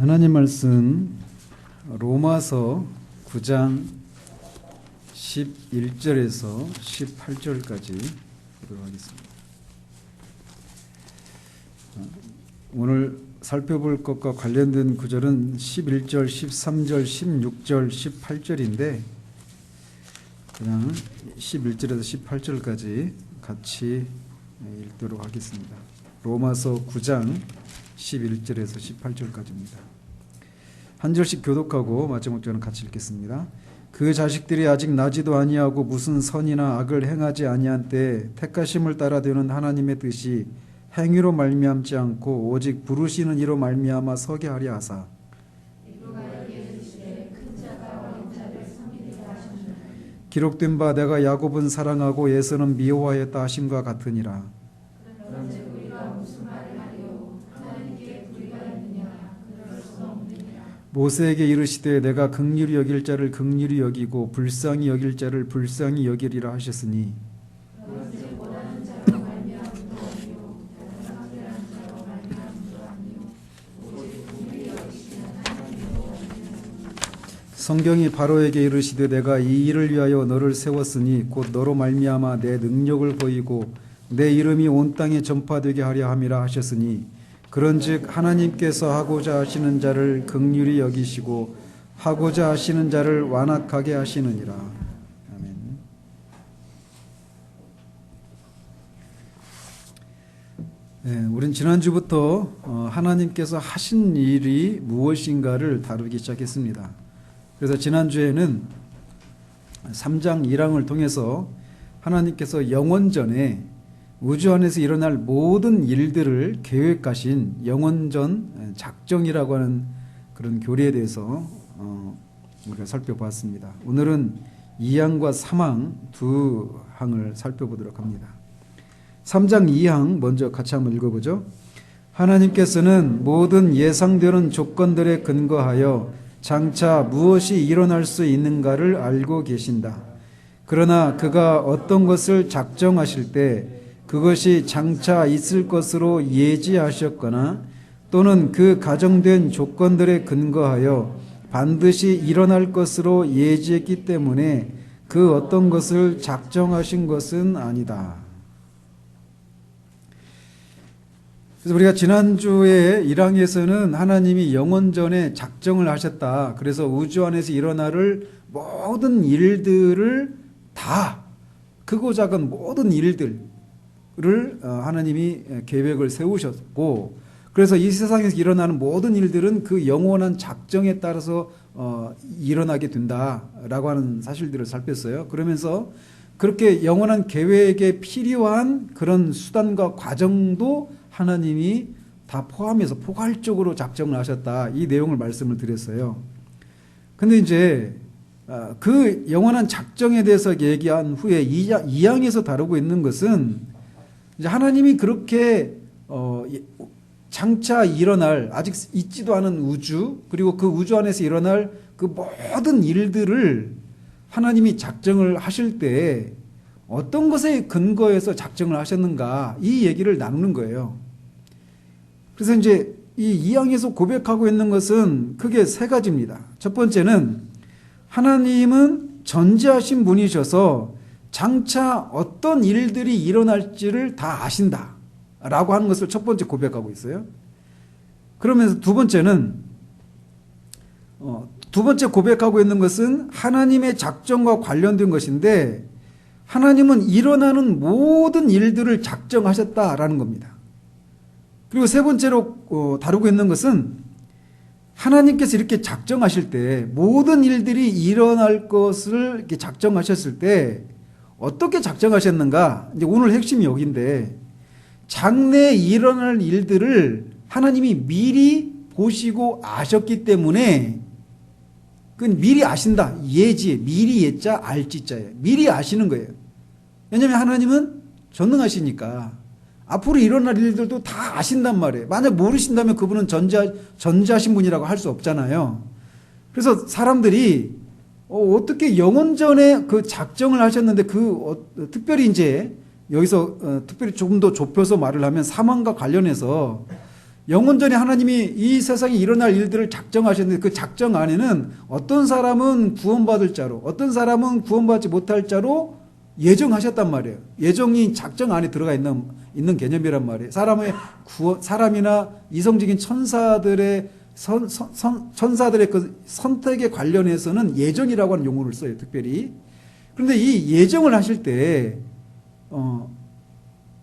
하나님 말씀 로마서 9장 11절에서 18절까지 보도록 하겠습니다. 오늘 살펴볼 것과 관련된 구절은 11절, 13절, 16절, 18절인데 그냥 11절에서 18절까지 같이 읽도록 하겠습니다. 로마서 9장 11절에서 18절까지입니다. 한 절씩 교독하고 마지막 절은 같이 읽겠습니다. 그 자식들이 아직 나지도 아니하고 무슨 선이나 악을 행하지 아니한 때에 택하심을 따라 되는 하나님의 뜻이 행위로 말미암지 않고 오직 부르시는 이로 말미암아 서게 하려 하사 기록된 바 내가 야곱은 사랑하고 에서는 미워하였다 하심과 같으니라. 모세에게 이르시되 내가 긍휼히 여길 자를 긍휼히 여기고 불쌍히 여길 자를 불쌍히 여기리라 하셨으니 성경이 바로에게 이르시되 내가 이 일을 위하여 너를 세웠으니 곧 너로 말미암아 내 능력을 보이고 내 이름이 온 땅에 전파되게 하려 함이라 하셨으니 그런즉 하나님께서 하고자 하시는 자를 긍휼히 여기시고 하고자 하시는 자를 완악하게 하시느니라. 아멘. 네, 우린 지난주부터 하나님께서 하신 일이 무엇인가를 다루기 시작했습니다. 그래서 지난주에는 3장 1항을 통해서 하나님께서 영원전에 우주 안에서 일어날 모든 일들을 계획하신 영원전 작정이라고 하는 그런 교리에 대해서 우리가 살펴보았습니다. 오늘은 2항과 3항 두 항을 살펴보도록 합니다. 3장 2항 먼저 같이 한번 읽어보죠. 하나님께서는 모든 예상되는 조건들에 근거하여 장차 무엇이 일어날 수 있는가를 알고 계신다. 그러나 그가 어떤 것을 작정하실 때 그것이 장차 있을 것으로 예지하셨거나 또는 그 가정된 조건들에 근거하여 반드시 일어날 것으로 예지했기 때문에 그 어떤 것을 작정하신 것은 아니다. 그래서 우리가 지난주에 1항에서는 하나님이 영원전에 작정을 하셨다. 그래서 우주 안에서 일어날 모든 일들을 다 크고 작은 모든 일들을 하나님이 계획을 세우셨고 그래서 이 세상에서 일어나는 모든 일들은 그 영원한 작정에 따라서 일어나게 된다라고 하는 사실들을 살폈어요. 그러면서 그렇게 영원한 계획에 필요한 그런 수단과 과정도 하나님이 다 포함해서 포괄적으로 작정을 하셨다. 이 내용을 말씀을 드렸어요. 근데 이제 그 영원한 작정에 대해서 얘기한 후에 2항에서 다루고 있는 것은 이제 하나님이 그렇게 장차 일어날 아직 있지도 않은 우주 그리고 그 우주 안에서 일어날 그 모든 일들을 하나님이 작정을 하실 때 어떤 것에 근거해서 작정을 하셨는가 이 얘기를 나누는 거예요. 그래서 이제 이 2항에서 고백하고 있는 것은 크게 세 가지입니다. 첫 번째는 하나님은 전지하신 분이셔서 장차 어떤 일들이 일어날지를 다 아신다 라고 하는 것을 첫 번째 고백하고 있어요. 그러면서 두 번째는 두 번째 고백하고 있는 것은 하나님의 작정과 관련된 것인데 하나님은 일어나는 모든 일들을 작정하셨다라는 겁니다. 그리고 세 번째로 다루고 있는 것은 하나님께서 이렇게 작정하실 때 모든 일들이 일어날 것을 이렇게 작정하셨을 때 어떻게 작정하셨는가? 이제 오늘 핵심이 여기인데 장래에 일어날 일들을 하나님이 미리 보시고 아셨기 때문에 그건 미리 아신다. 예지에 미리 예자 알지자에 미리 아시는 거예요. 왜냐하면 하나님은 전능하시니까 앞으로 일어날 일들도 다 아신단 말이에요. 만약 모르신다면 그분은 전지하신 분이라고 할 수 없잖아요. 그래서 사람들이 어떻게 영원전에 그 작정을 하셨는데 특별히 이제 여기서 특별히 조금 더 좁혀서 말을 하면 사망과 관련해서 영원전에 하나님이 이 세상에 일어날 일들을 작정하셨는데 그 작정 안에는 어떤 사람은 구원받을 자로 어떤 사람은 구원받지 못할 자로 예정하셨단 말이에요. 예정이 작정 안에 들어가 있는 개념이란 말이에요. 사람이나 이성적인 천사들의 천사들의 그 선택에 관련해서는 예정이라고 하는 용어를 써요. 특별히. 그런데 이 예정을 하실 때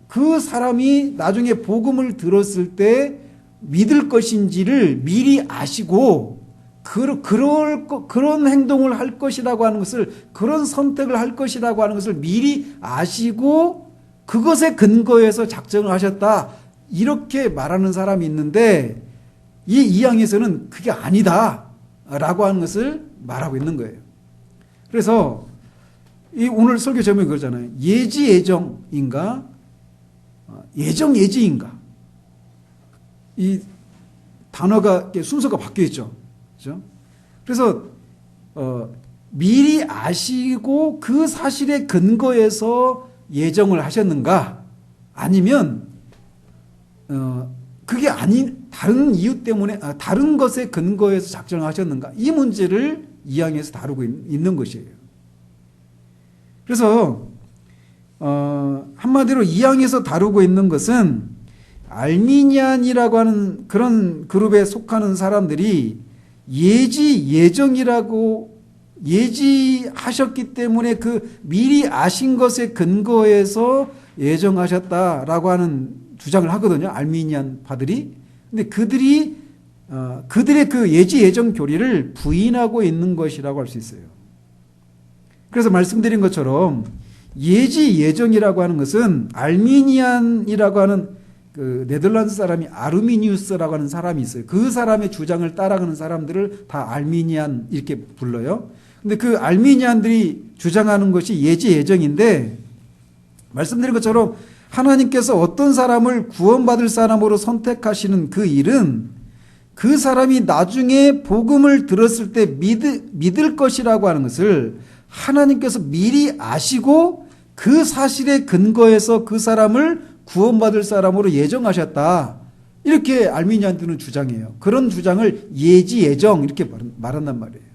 그 사람이 나중에 복음을 들었을 때 믿을 것인지를 미리 아시고 그런 행동을 할 것이라고 하는 것을 그런 선택을 할 것이라고 하는 것을 미리 아시고 그것에 근거해서 작정을 하셨다. 이렇게 말하는 사람이 있는데 이 이항에서는 그게 아니다 라고 하는 것을 말하고 있는 거예요. 그래서 오늘 설교 제목이 그러잖아요. 예지 예정인가 예정 예지인가. 이 단어가 순서가 바뀌어 있죠. 그렇죠? 그래서 미리 아시고 그 사실에 근거해서 예정을 하셨는가 아니면 그게 아닌 다른 이유 때문에 다른 것에 근거해서 작정하셨는가 이 문제를 이 항에서 다루고 있는 것이에요. 그래서 한마디로 이 항에서 다루고 있는 것은 알미니안이라고 하는 그런 그룹에 속하는 사람들이 예정이라고 예지하셨기 때문에 그 미리 아신 것에 근거해서 예정하셨다라고 하는 주장을 하거든요. 알미니안 파들이. 근데 그들의 그 예지 예정 교리를 부인하고 있는 것이라고 할 수 있어요. 그래서 말씀드린 것처럼 예지 예정이라고 하는 것은 알미니안이라고 하는 그 네덜란드 사람이 아르미니우스라고 하는 사람이 있어요. 그 사람의 주장을 따라가는 사람들을 다 알미니안 이렇게 불러요. 근데 그 알미니안들이 주장하는 것이 예지 예정인데 말씀드린 것처럼 하나님께서 어떤 사람을 구원받을 사람으로 선택하시는 그 일은 그 사람이 나중에 복음을 들었을 때 믿을 것이라고 하는 것을 하나님께서 미리 아시고 그 사실에 근거해서 그 사람을 구원받을 사람으로 예정하셨다. 이렇게 알미니안들은 주장해요. 그런 주장을 예지 예정 이렇게 말한단 말이에요.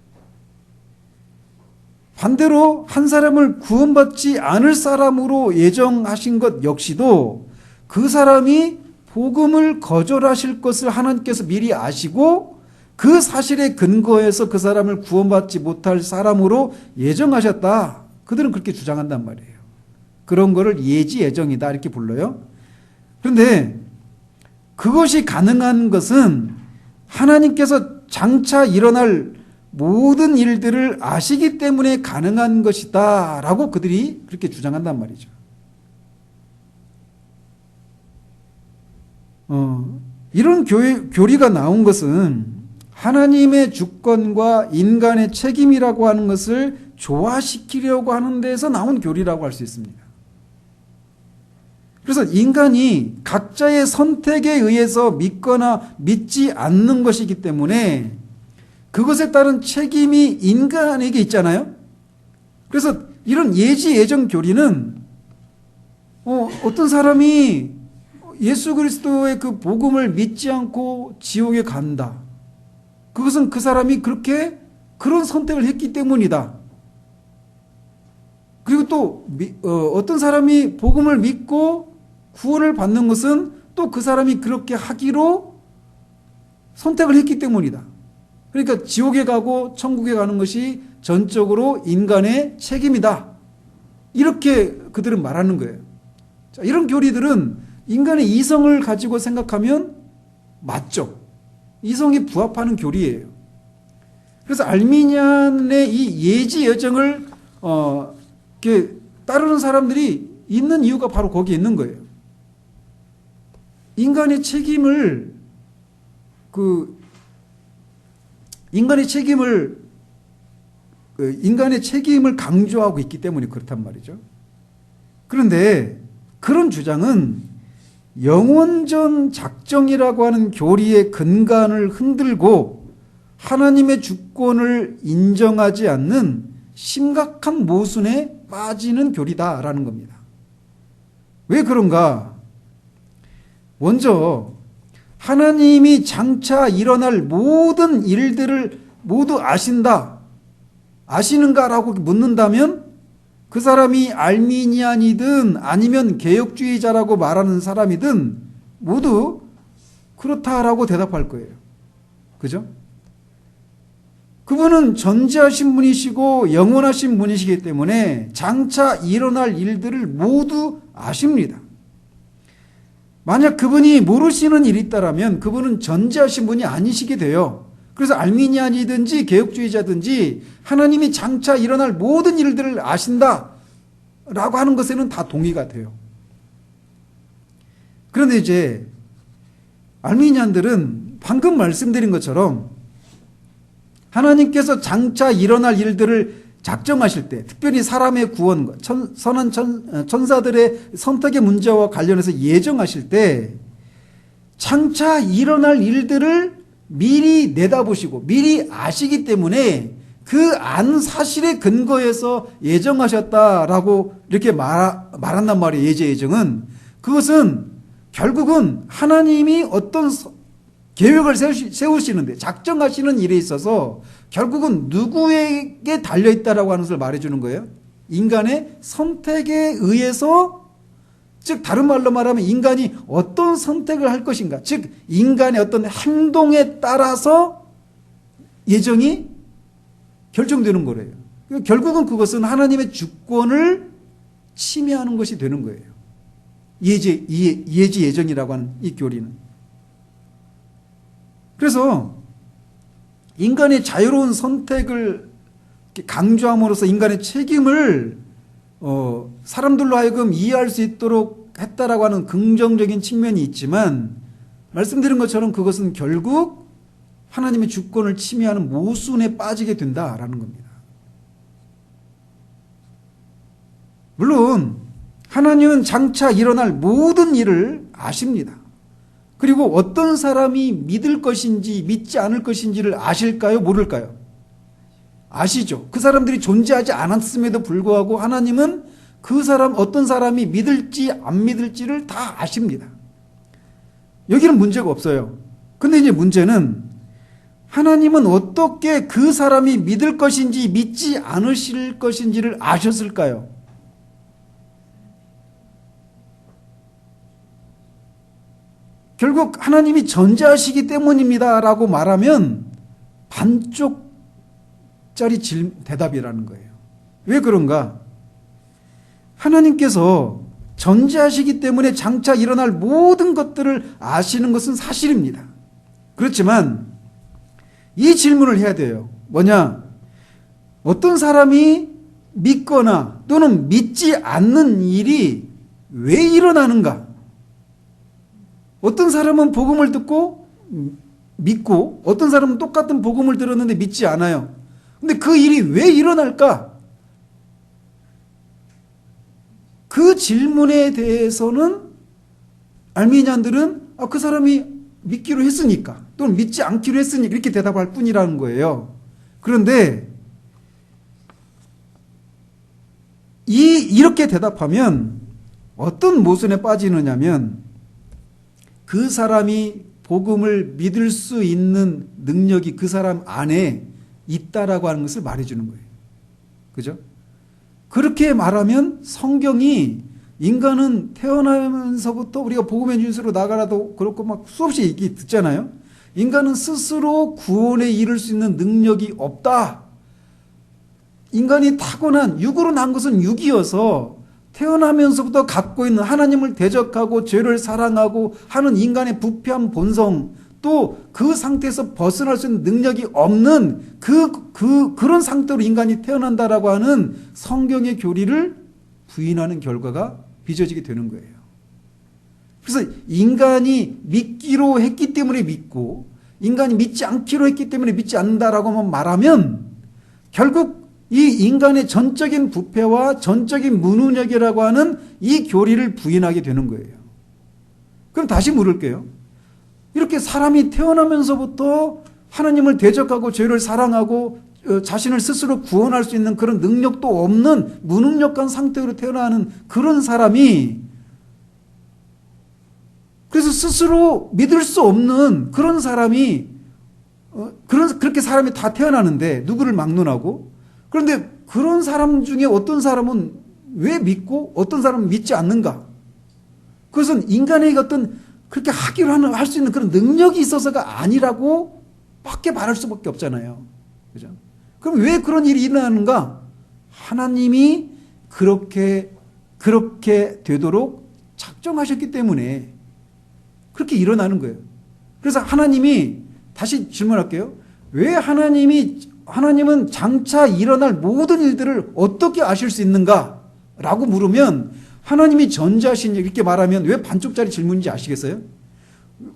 반대로 한 사람을 구원받지 않을 사람으로 예정하신 것 역시도 그 사람이 복음을 거절하실 것을 하나님께서 미리 아시고 그 사실에 근거해서 그 사람을 구원받지 못할 사람으로 예정하셨다. 그들은 그렇게 주장한단 말이에요. 그런 거를 예지 예정이다 이렇게 불러요. 그런데 그것이 가능한 것은 하나님께서 장차 일어날 모든 일들을 아시기 때문에 가능한 것이다 라고 그들이 그렇게 주장한단 말이죠. 이런 교리가 나온 것은 하나님의 주권과 인간의 책임이라고 하는 것을 조화시키려고 하는 데서 나온 교리라고 할 수 있습니다. 그래서 인간이 각자의 선택에 의해서 믿거나 믿지 않는 것이기 때문에 그것에 따른 책임이 인간에게 있잖아요. 그래서 이런 예지 예정 교리는 어떤 사람이 예수 그리스도의 그 복음을 믿지 않고 지옥에 간다. 그것은 그 사람이 그런 선택을 했기 때문이다. 그리고 또 어떤 사람이 복음을 믿고 구원을 받는 것은 또 그 사람이 그렇게 하기로 선택을 했기 때문이다. 그러니까 지옥에 가고 천국에 가는 것이 전적으로 인간의 책임이다. 이렇게 그들은 말하는 거예요. 자, 이런 교리들은 인간의 이성을 가지고 생각하면 맞죠. 이성에 부합하는 교리예요. 그래서 알미니안의 이 예지 예정을 따르는 사람들이 있는 이유가 바로 거기에 있는 거예요. 인간의 책임을 강조하고 있기 때문에 그렇단 말이죠. 그런데 그런 주장은 영원전 작정이라고 하는 교리의 근간을 흔들고 하나님의 주권을 인정하지 않는 심각한 모순에 빠지는 교리다라는 겁니다. 왜 그런가? 먼저 하나님이 장차 일어날 모든 일들을 모두 아신다, 아시는가라고 묻는다면 그 사람이 알미니안이든 아니면 개혁주의자라고 말하는 사람이든 모두 그렇다라고 대답할 거예요. 그죠? 그분은 전지하신 분이시고 영원하신 분이시기 때문에 장차 일어날 일들을 모두 아십니다. 만약 그분이 모르시는 일이 있다면 그분은 전지하신 분이 아니시게 돼요. 그래서 알미니안이든지 개혁주의자든지 하나님이 장차 일어날 모든 일들을 아신다라고 하는 것에는 다 동의가 돼요. 그런데 이제 알미니안들은 방금 말씀드린 것처럼 하나님께서 장차 일어날 일들을 작정하실 때, 특별히 사람의 구원, 선한 천사들의 선택의 문제와 관련해서 예정하실 때 장차 일어날 일들을 미리 내다보시고 미리 아시기 때문에 그 안 사실에 근거해서 예정하셨다라고 이렇게 말한단 말이에요. 예정은. 그것은 결국은 하나님이 어떤 계획을 세우시는데 작정하시는 일에 있어서 결국은 누구에게 달려있다라고 하는 것을 말해주는 거예요. 인간의 선택에 의해서, 즉 다른 말로 말하면 인간이 어떤 선택을 할 것인가, 즉 인간의 어떤 행동에 따라서 예정이 결정되는 거래요. 결국은 그것은 하나님의 주권을 침해하는 것이 되는 거예요. 예지 예정이라고 하는 이 교리는. 그래서 인간의 자유로운 선택을 강조함으로써 인간의 책임을 사람들로 하여금 이해할 수 있도록 했다라고 하는 긍정적인 측면이 있지만, 말씀드린 것처럼 그것은 결국 하나님의 주권을 침해하는 모순에 빠지게 된다라는 겁니다. 물론 하나님은 장차 일어날 모든 일을 아십니다. 그리고 어떤 사람이 믿을 것인지 믿지 않을 것인지를 아실까요? 모를까요? 아시죠. 그 사람들이 존재하지 않았음에도 불구하고 하나님은 그 사람, 어떤 사람이 믿을지 안 믿을지를 다 아십니다. 여기는 문제가 없어요. 근데 이제 문제는 하나님은 어떻게 그 사람이 믿을 것인지 믿지 않으실 것인지를 아셨을까요? 결국 하나님이 전지하시기 때문입니다라고 말하면 반쪽짜리 대답이라는 거예요. 왜 그런가? 하나님께서 전지하시기 때문에 장차 일어날 모든 것들을 아시는 것은 사실입니다. 그렇지만 이 질문을 해야 돼요. 뭐냐? 어떤 사람이 믿거나 또는 믿지 않는 일이 왜 일어나는가? 어떤 사람은 복음을 듣고 믿고 어떤 사람은 똑같은 복음을 들었는데 믿지 않아요. 근데 그 일이 왜 일어날까? 그 질문에 대해서는 알미니안들은 그 사람이 믿기로 했으니까 또는 믿지 않기로 했으니까 이렇게 대답할 뿐이라는 거예요. 그런데 이렇게 대답하면 어떤 모순에 빠지느냐면 그 사람이 복음을 믿을 수 있는 능력이 그 사람 안에 있다라고 하는 것을 말해주는 거예요. 그죠? 그렇게 말하면 성경이 인간은 태어나면서부터 우리가 복음의 준수로 나가라도 그렇고 막 수없이 얘기 듣잖아요. 인간은 스스로 구원에 이를 수 있는 능력이 없다. 인간이 타고난 육으로 난 것은 육이어서 태어나면서부터 갖고 있는 하나님을 대적하고 죄를 사랑하고 하는 인간의 부패한 본성, 또 그 상태에서 벗어날 수 있는 능력이 없는 그런 상태로 인간이 태어난다라고 하는 성경의 교리를 부인하는 결과가 빚어지게 되는 거예요. 그래서 인간이 믿기로 했기 때문에 믿고 인간이 믿지 않기로 했기 때문에 믿지 않는다라고만 말하면 결국 이 인간의 전적인 부패와 전적인 무능력이라고 하는 이 교리를 부인하게 되는 거예요. 그럼 다시 물을게요. 이렇게 사람이 태어나면서부터 하나님을 대적하고 죄를 사랑하고 자신을 스스로 구원할 수 있는 그런 능력도 없는 무능력한 상태로 태어나는 그런 사람이 그래서 스스로 믿을 수 없는 그런 사람이 그렇게 사람이 다 태어나는데 누구를 막론하고, 그런데 그런 사람 중에 어떤 사람은 왜 믿고 어떤 사람은 믿지 않는가? 그것은 인간에게 어떤 그렇게 하기로 할 수 있는 그런 능력이 있어서가 아니라고 밖에 말할 수밖에 없잖아요. 그죠? 그럼 왜 그런 일이 일어나는가? 하나님이 그렇게 되도록 작정하셨기 때문에 그렇게 일어나는 거예요. 그래서 하나님이, 다시 질문할게요. 왜 하나님은 장차 일어날 모든 일들을 어떻게 아실 수 있는가? 라고 물으면, 하나님이 전지하신 일, 이렇게 말하면 왜 반쪽짜리 질문인지 아시겠어요?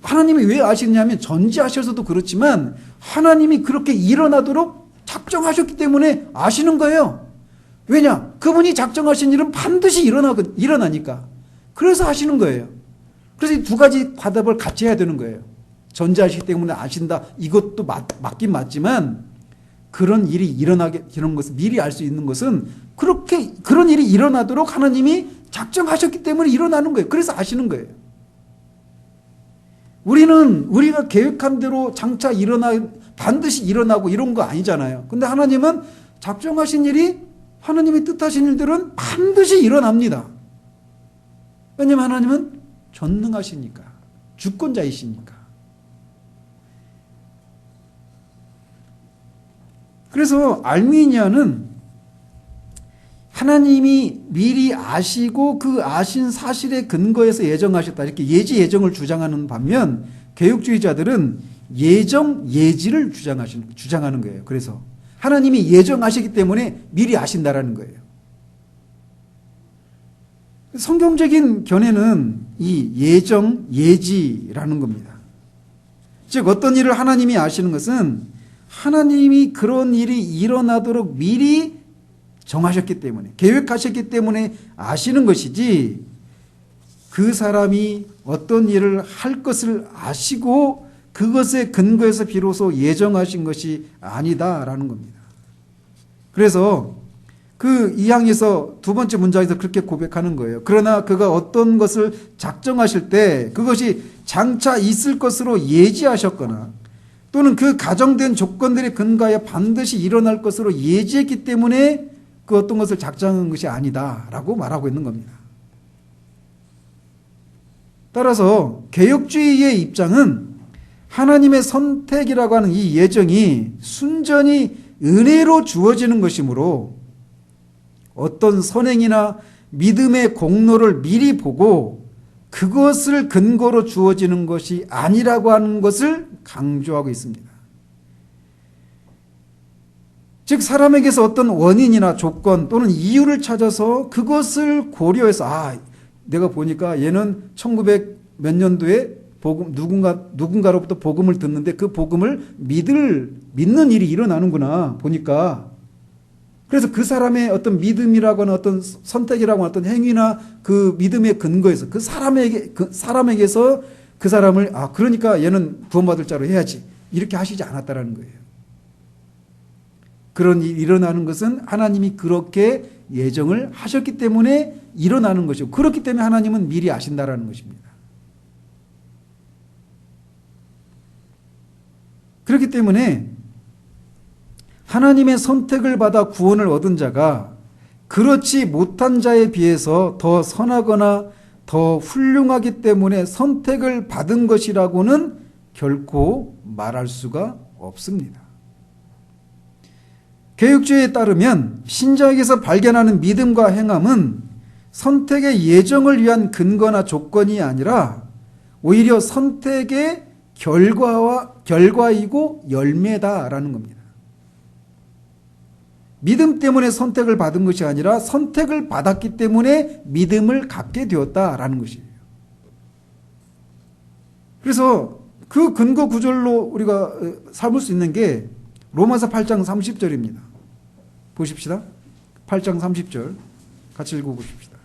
하나님이 왜 아시냐면 전지하셔서도 그렇지만 하나님이 그렇게 일어나도록 작정하셨기 때문에 아시는 거예요. 왜냐? 그분이 작정하신 일은 반드시 일어나니까. 그래서 하시는 거예요. 그래서 이 두 가지 화답을 같이 해야 되는 거예요. 전지하시기 때문에 아신다. 이것도 맞긴 맞지만, 그런 일이 이런 것을 미리 알 수 있는 것은 그런 일이 일어나도록 하나님이 작정하셨기 때문에 일어나는 거예요. 그래서 아시는 거예요. 우리가 계획한 대로 장차 반드시 일어나고 이런 거 아니잖아요. 근데 하나님은 작정하신 일이, 하나님이 뜻하신 일들은 반드시 일어납니다. 왜냐하면 하나님은 전능하시니까, 주권자이시니까. 그래서 알미니아는 하나님이 미리 아시고 그 아신 사실에 근거해서 예정하셨다, 이렇게 예지 예정을 주장하는 반면, 개혁주의자들은 예지를 주장하는 거예요. 그래서 하나님이 예정하시기 때문에 미리 아신다라는 거예요. 성경적인 견해는 이 예지라는 겁니다. 즉 어떤 일을 하나님이 아시는 것은 하나님이 그런 일이 일어나도록 미리 정하셨기 때문에, 계획하셨기 때문에 아시는 것이지, 그 사람이 어떤 일을 할 것을 아시고 그것에 근거해서 비로소 예정하신 것이 아니다라는 겁니다. 그래서 그 2항에서 두 번째 문장에서 그렇게 고백하는 거예요. 그러나 그가 어떤 것을 작정하실 때 그것이 장차 있을 것으로 예지하셨거나 또는 그 가정된 조건들에 근거하여 반드시 일어날 것으로 예지했기 때문에 그 어떤 것을 작정한 것이 아니다라고 말하고 있는 겁니다. 따라서 개혁주의의 입장은 하나님의 선택이라고 하는 이 예정이 순전히 은혜로 주어지는 것이므로 어떤 선행이나 믿음의 공로를 미리 보고 그것을 근거로 주어지는 것이 아니라고 하는 것을 강조하고 있습니다. 즉 사람에게서 어떤 원인이나 조건 또는 이유를 찾아서 그것을 고려해서 내가 보니까 얘는 1900 몇 년도에 누군가로부터 복음을 듣는데 그 복음을 믿는 일이 일어나는구나 보니까, 그래서 그 사람의 어떤 믿음이라고 하는 어떤 선택이라고 하는 어떤 행위나 그 믿음의 근거에서 그 사람에게서 그 사람을 그러니까 얘는 구원받을 자로 해야지 이렇게 하시지 않았다라는 거예요. 그런 일이 일어나는 것은 하나님이 그렇게 예정을 하셨기 때문에 일어나는 것이고, 그렇기 때문에 하나님은 미리 아신다라는 것입니다. 그렇기 때문에 하나님의 선택을 받아 구원을 얻은 자가 그렇지 못한 자에 비해서 더 선하거나 더 훌륭하기 때문에 선택을 받은 것이라고는 결코 말할 수가 없습니다. 개혁주의에 따르면 신자에게서 발견하는 믿음과 행함은 선택의 예정을 위한 근거나 조건이 아니라 오히려 선택의 결과이고 열매다라는 겁니다. 믿음 때문에 선택을 받은 것이 아니라 선택을 받았기 때문에 믿음을 갖게 되었다라는 것이에요. 그래서 그 근거 구절로 우리가 삼을 수 있는 게 로마서 8장 30절입니다. 보십시다. 8장 30절 같이 읽어보십시다.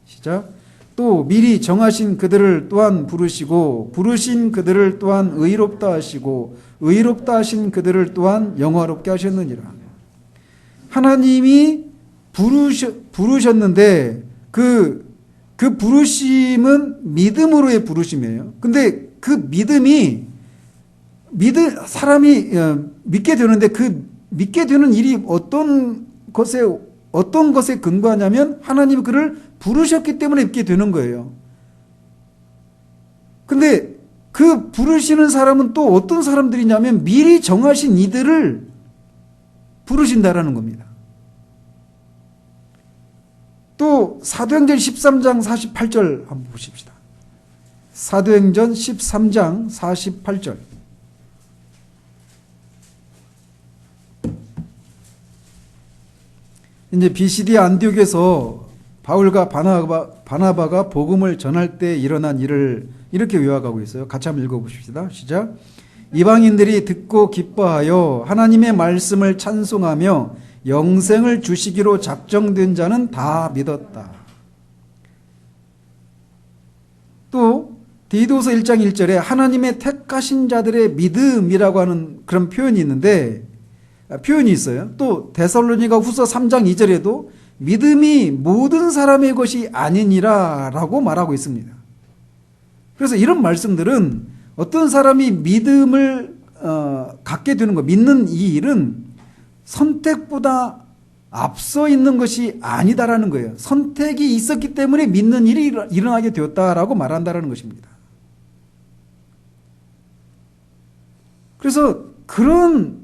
시작. 또 미리 정하신 그들을 또한 부르시고 부르신 그들을 또한 의롭다 하시고 의롭다 하신 그들을 또한 영화롭게 하셨느니라. 하나님이 부르셨는데 그 그 부르심은 믿음으로의 부르심이에요. 근데 그 믿음이 사람이 믿게 되는데 그 믿게 되는 일이 어떤 것에 근거하냐면 하나님이 그를 부르셨기 때문에 믿게 되는 거예요. 근데 그 부르시는 사람은 또 어떤 사람들이냐면 미리 정하신 이들을 부르신다라는 겁니다. 또 사도행전 13장 48절 한번 보십시다. 사도행전 13장 48절. 이제 BCD 안디옥에서 바울과 바나바가 복음을 전할 때 일어난 일을 이렇게 요약하고 있어요. 같이 한번 읽어보십시다. 시작. 이방인들이 듣고 기뻐하여 하나님의 말씀을 찬송하며 영생을 주시기로 작정된 자는 다 믿었다. 또 디도서 1장 1절에 하나님의 택하신 자들의 믿음이라고 하는 그런 표현이 있어요. 또 데살로니가 후서 3장 2절에도 믿음이 모든 사람의 것이 아니니라 라고 말하고 있습니다. 그래서 이런 말씀들은 어떤 사람이 믿음을 갖게 되는 거, 믿는 이 일은 선택보다 앞서 있는 것이 아니다라는 거예요. 선택이 있었기 때문에 믿는 일이 일어나게 되었다라고 말한다라는 것입니다. 그래서 그런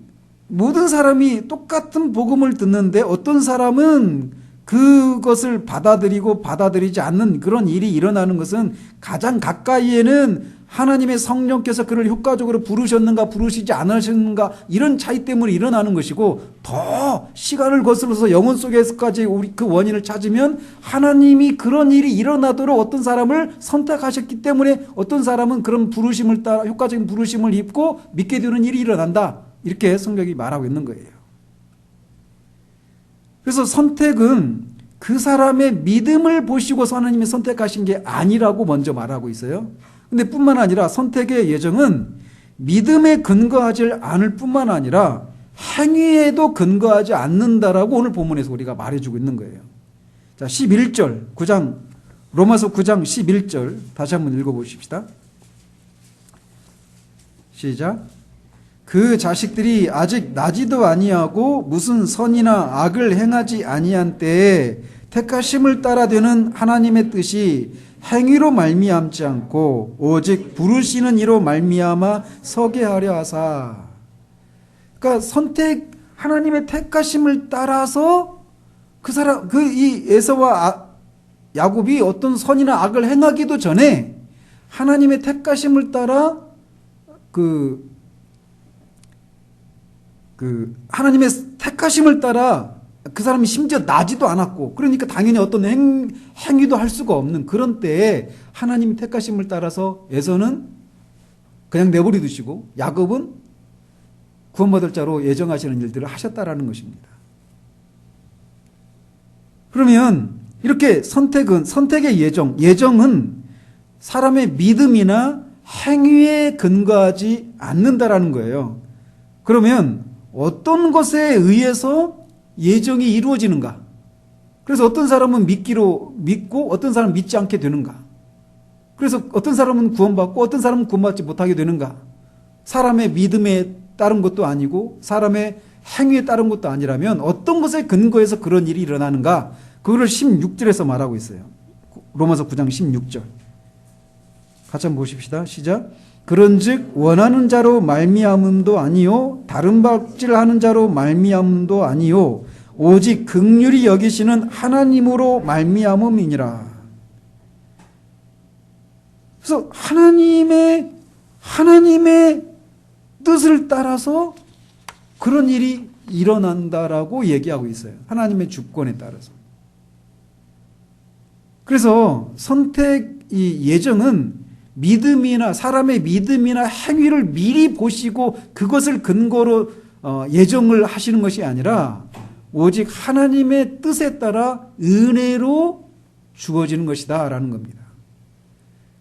모든 사람이 똑같은 복음을 듣는데 어떤 사람은 그것을 받아들이지 않는 그런 일이 일어나는 것은 가장 가까이에는 하나님의 성령께서 그를 효과적으로 부르셨는가 부르시지 않으셨는가 이런 차이 때문에 일어나는 것이고, 더 시간을 거슬러서 영혼 속에서까지 우리 그 원인을 찾으면 하나님이 그런 일이 일어나도록 어떤 사람을 선택하셨기 때문에 어떤 사람은 그런 부르심을 따라 효과적인 부르심을 입고 믿게 되는 일이 일어난다, 이렇게 성경이 말하고 있는 거예요. 그래서 선택은 그 사람의 믿음을 보시고서 하나님이 선택하신 게 아니라고 먼저 말하고 있어요. 근데 뿐만 아니라 선택의 예정은 믿음에 근거하지 않을 뿐만 아니라 행위에도 근거하지 않는다라고 오늘 본문에서 우리가 말해주고 있는 거예요. 자, 11절, 로마서 9장 11절 다시 한번 읽어보십시다. 시작. 그 자식들이 아직 나지도 아니하고 무슨 선이나 악을 행하지 아니한 때에 택하심을 따라 되는 하나님의 뜻이 행위로 말미암지 않고 오직 부르시는 이로 말미암아 서게 하려 하사. 그러니까 하나님의 택하심을 따라서 이 에서와 야곱이 어떤 선이나 악을 행하기도 전에 하나님의 택하심을 따라 하나님의 택하심을 따라 그 사람이 심지어 나지도 않았고, 그러니까 당연히 어떤 행위도 할 수가 없는 그런 때에 하나님이 택하심을 따라서 에서는 그냥 내버려 두시고 야곱은 구원받을 자로 예정하시는 일들을 하셨다라는 것입니다. 그러면 이렇게 선택의 예정은 사람의 믿음이나 행위에 근거하지 않는다라는 거예요. 그러면 어떤 것에 의해서 예정이 이루어지는가? 그래서 어떤 사람은 믿고 어떤 사람은 믿지 않게 되는가? 그래서 어떤 사람은 구원받고 어떤 사람은 구원받지 못하게 되는가? 사람의 믿음에 따른 것도 아니고 사람의 행위에 따른 것도 아니라면 어떤 것에 근거해서 그런 일이 일어나는가? 그거를 16절에서 말하고 있어요. 로마서 9장 16절. 같이 한번 보십시다. 시작. 그런즉 원하는 자로 말미암음도 아니요 다른 박질하는 자로 말미암음도 아니요 오직 긍휼히 여기시는 하나님으로 말미암음이니라. 그래서 하나님의 뜻을 따라서 그런 일이 일어난다라고 얘기하고 있어요. 하나님의 주권에 따라서. 그래서 선택이 예정은 사람의 믿음이나 행위를 미리 보시고 그것을 근거로 예정을 하시는 것이 아니라 오직 하나님의 뜻에 따라 은혜로 주어지는 것이다 라는 겁니다.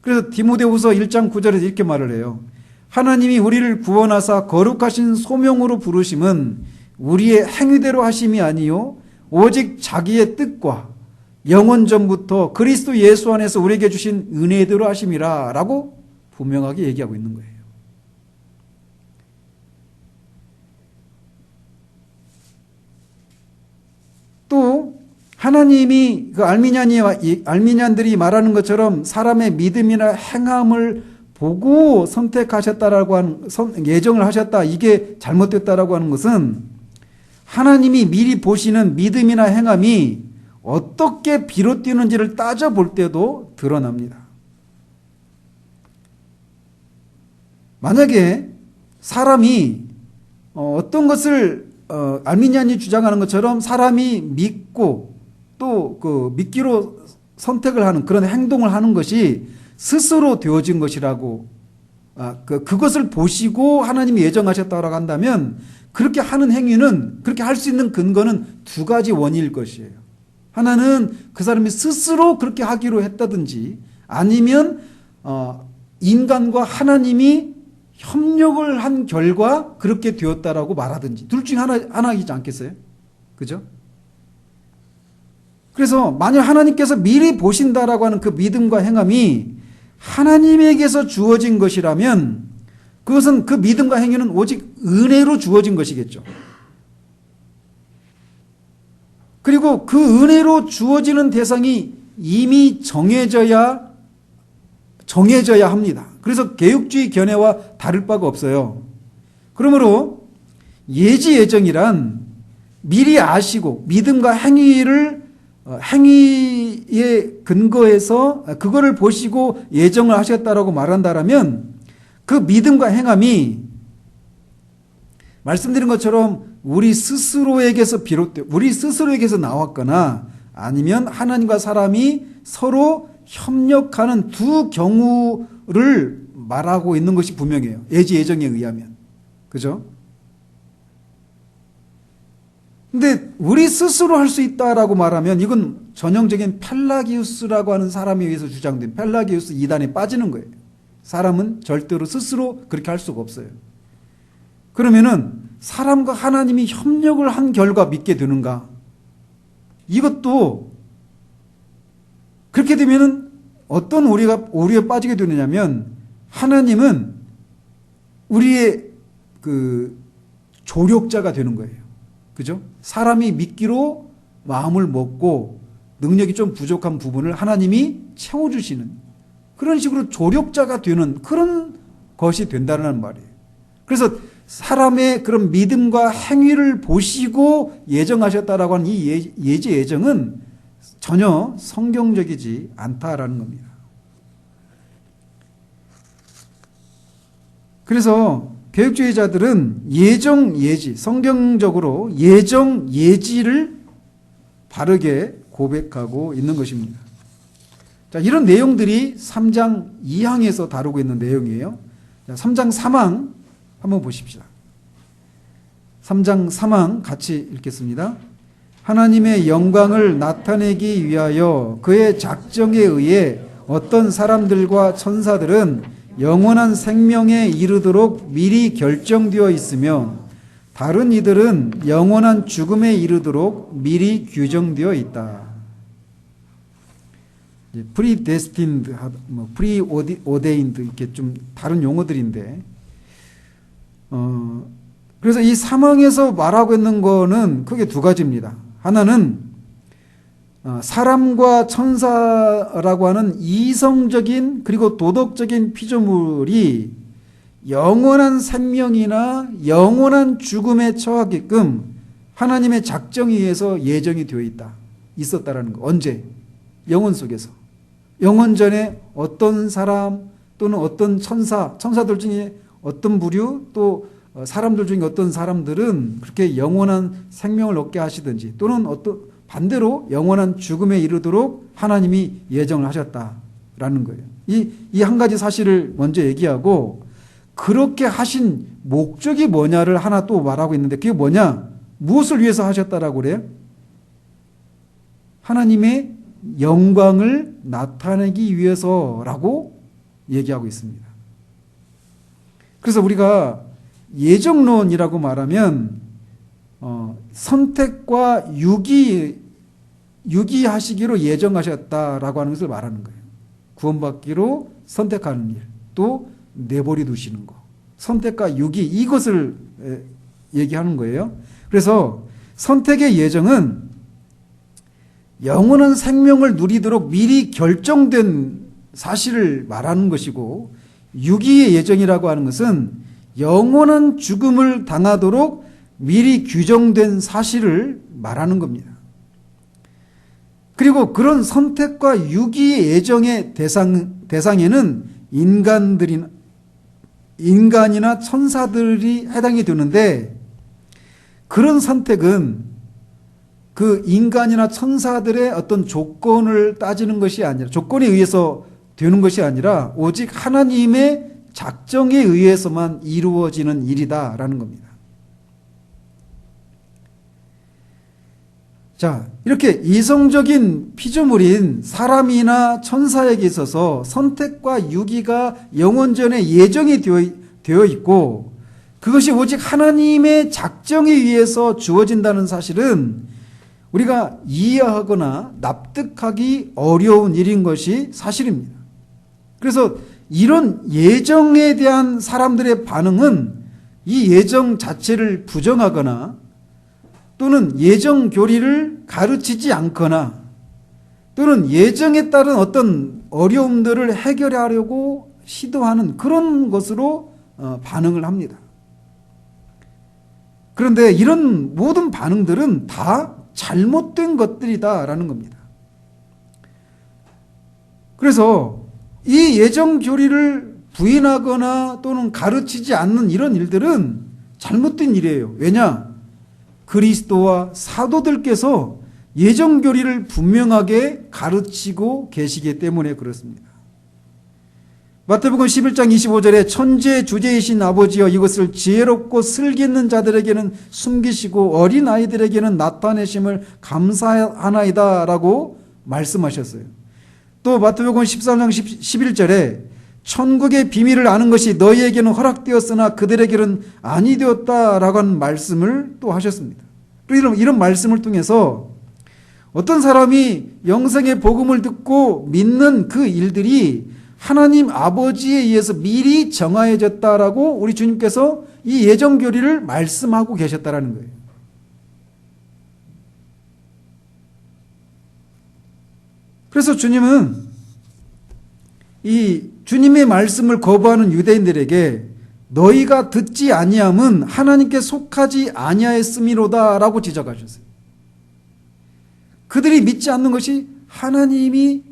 그래서 디모데후서 1장 9절에서 이렇게 말을 해요. 하나님이 우리를 구원하사 거룩하신 소명으로 부르심은 우리의 행위대로 하심이 아니요 오직 자기의 뜻과 영원 전부터 그리스도 예수 안에서 우리에게 주신 은혜대로 하심이라 라고 분명하게 얘기하고 있는 거예요. 또 하나님이 그 알미니안들이 말하는 것처럼 사람의 믿음이나 행함을 보고 선택하셨다라고 하는, 예정을 하셨다, 이게 잘못됐다라고 하는 것은 하나님이 미리 보시는 믿음이나 행함이 어떻게 비롯되는지를 따져볼 때도 드러납니다. 만약에 사람이 어떤 것을 알미니안이 주장하는 것처럼 사람이 믿고 또 그 믿기로 선택을 하는 그런 행동을 하는 것이 스스로 되어진 것이라고, 그것을 보시고 하나님이 예정하셨다고 한다면 그렇게 하는 행위는, 그렇게 할 수 있는 근거는 두 가지 원인일 것이에요. 하나는 그 사람이 스스로 그렇게 하기로 했다든지, 아니면 인간과 하나님이 협력을 한 결과 그렇게 되었다라고 말하든지, 둘 중에 하나이지 않겠어요? 그죠? 그래서 만약 하나님께서 미리 보신다라고 하는 그 믿음과 행함이 하나님에게서 주어진 것이라면 그것은, 그 믿음과 행위는 오직 은혜로 주어진 것이겠죠. 그리고 그 은혜로 주어지는 대상이 이미 정해져야 합니다. 그래서 개혁주의 견해와 다를 바가 없어요. 그러므로 예지예정이란 미리 아시고 믿음과 행위에 근거해서 그거를 보시고 예정을 하셨다라고 말한다라면 그 믿음과 행함이 말씀드린 것처럼 우리 스스로에게서 나왔거나 아니면 하나님과 사람이 서로 협력하는 두 경우를 말하고 있는 것이 분명해요. 예지예정에 의하면. 그죠? 근데 우리 스스로 할 수 있다라고 말하면 이건 전형적인 펠라기우스라고 하는 사람에 의해서 주장된 펠라기우스 이단에 빠지는 거예요. 사람은 절대로 스스로 그렇게 할 수가 없어요. 그러면은 사람과 하나님이 협력을 한 결과 믿게 되는가? 이것도 그렇게 되면은 어떤 오류에 빠지게 되느냐면, 하나님은 우리의 그 조력자가 되는 거예요. 그죠? 사람이 믿기로 마음을 먹고 능력이 좀 부족한 부분을 하나님이 채워주시는 그런 식으로 조력자가 되는 그런 것이 된다는 말이에요. 그래서 사람의 그런 믿음과 행위를 보시고 예정하셨다라고 하는 이 예지 예정은 전혀 성경적이지 않다라는 겁니다. 그래서 개혁주의자들은 예지, 성경적으로 예지를 바르게 고백하고 있는 것입니다. 자, 이런 내용들이 3장 2항에서 다루고 있는 내용이에요. 자, 3장 3항 한번 보십시다. 3장 3항 같이 읽겠습니다. 하나님의 영광을 나타내기 위하여 그의 작정에 의해 어떤 사람들과 천사들은 영원한 생명에 이르도록 미리 결정되어 있으며 다른 이들은 영원한 죽음에 이르도록 미리 규정되어 있다. predestined, preordained 이렇게 좀 다른 용어들인데, 그래서 이 사망에서 말하고 있는 거는 크게 두 가지입니다. 하나는 사람과 천사라고 하는 이성적인 그리고 도덕적인 피조물이 영원한 생명이나 영원한 죽음에 처하게끔 하나님의 작정에 의해서 예정이 되어 있었다라는 거. 언제? 영원 속에서. 영원 전에 어떤 사람 또는 어떤 천사들 중에 어떤 부류, 또 사람들 중에 어떤 사람들은 그렇게 영원한 생명을 얻게 하시든지, 또는 반대로 영원한 죽음에 이르도록 하나님이 예정을 하셨다라는 거예요. 이 한 가지 사실을 먼저 얘기하고, 그렇게 하신 목적이 뭐냐를 하나 또 말하고 있는데, 그게 뭐냐? 무엇을 위해서 하셨다라고 그래요? 하나님의 영광을 나타내기 위해서라고 얘기하고 있습니다. 그래서 우리가 예정론이라고 말하면 선택과 유기의 유기하시기로 예정하셨다라고 하는 것을 말하는 거예요. 구원받기로 선택하는 일, 또 내버려 두시는 거. 선택과 유기, 이것을 얘기하는 거예요. 그래서 선택의 예정은 영원한 생명을 누리도록 미리 결정된 사실을 말하는 것이고, 유기의 예정이라고 하는 것은 영원한 죽음을 당하도록 미리 규정된 사실을 말하는 겁니다. 그리고 그런 선택과 유기의 예정의 대상에는 인간이나 천사들이 해당이 되는데, 그런 선택은 그 인간이나 천사들의 어떤 조건을 따지는 것이 아니라, 조건에 의해서 되는 것이 아니라 오직 하나님의 작정에 의해서만 이루어지는 일이다라는 겁니다. 자, 이렇게 이성적인 피조물인 사람이나 천사에게 있어서 선택과 유기가 영원전에 예정이 되어 있고, 그것이 오직 하나님의 작정에 의해서 주어진다는 사실은 우리가 이해하거나 납득하기 어려운 일인 것이 사실입니다. 그래서 이런 예정에 대한 사람들의 반응은 이 예정 자체를 부정하거나, 또는 예정 교리를 가르치지 않거나, 또는 예정에 따른 어떤 어려움들을 해결하려고 시도하는 그런 것으로 반응을 합니다. 그런데 이런 모든 반응들은 다 잘못된 것들이다라는 겁니다. 그래서 이 예정 교리를 부인하거나 또는 가르치지 않는 이런 일들은 잘못된 일이에요. 왜냐? 그리스도와 사도들께서 예정 교리를 분명하게 가르치고 계시기 때문에 그렇습니다. 마태복음 11장 25절에 천지의 주제이신 아버지여, 이것을 지혜롭고 슬기 있는 자들에게는 숨기시고 어린 아이들에게는 나타내심을 감사하나이다 라고 말씀하셨어요. 또 마태복음 13장 11절에 천국의 비밀을 아는 것이 너희에게는 허락되었으나 그들에게는 아니 되었다라고 하는 말씀을 또 하셨습니다. 그리고 이런 말씀을 통해서 어떤 사람이 영생의 복음을 듣고 믿는 그 일들이 하나님 아버지에 의해서 미리 정하여졌다라고 우리 주님께서 이 예정 교리를 말씀하고 계셨다라는 거예요. 그래서 주님은 이 주님의 말씀을 거부하는 유대인들에게 너희가 듣지 아니함은 하나님께 속하지 아니하였음이로다라고 지적하셨어요. 그들이 믿지 않는 것이 하나님이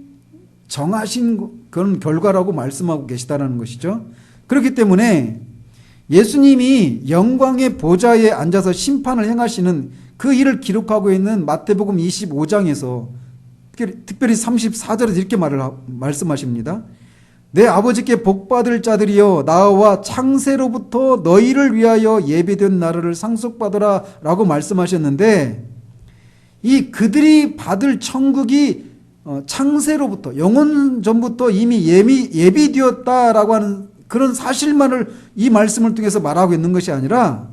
정하신 그런 결과라고 말씀하고 계시다는 것이죠. 그렇기 때문에 예수님이 영광의 보좌에 앉아서 심판을 행하시는 그 일을 기록하고 있는 마태복음 25장에서 특별히 34절에서 이렇게 말씀하십니다. 내 아버지께 복받을 자들이여, 나와 창세로부터 너희를 위하여 예비된 나라를 상속받으라 라고 말씀하셨는데, 이 그들이 받을 천국이 창세로부터, 영원 전부터 이미 예비되었다라고 하는 그런 사실만을 이 말씀을 통해서 말하고 있는 것이 아니라,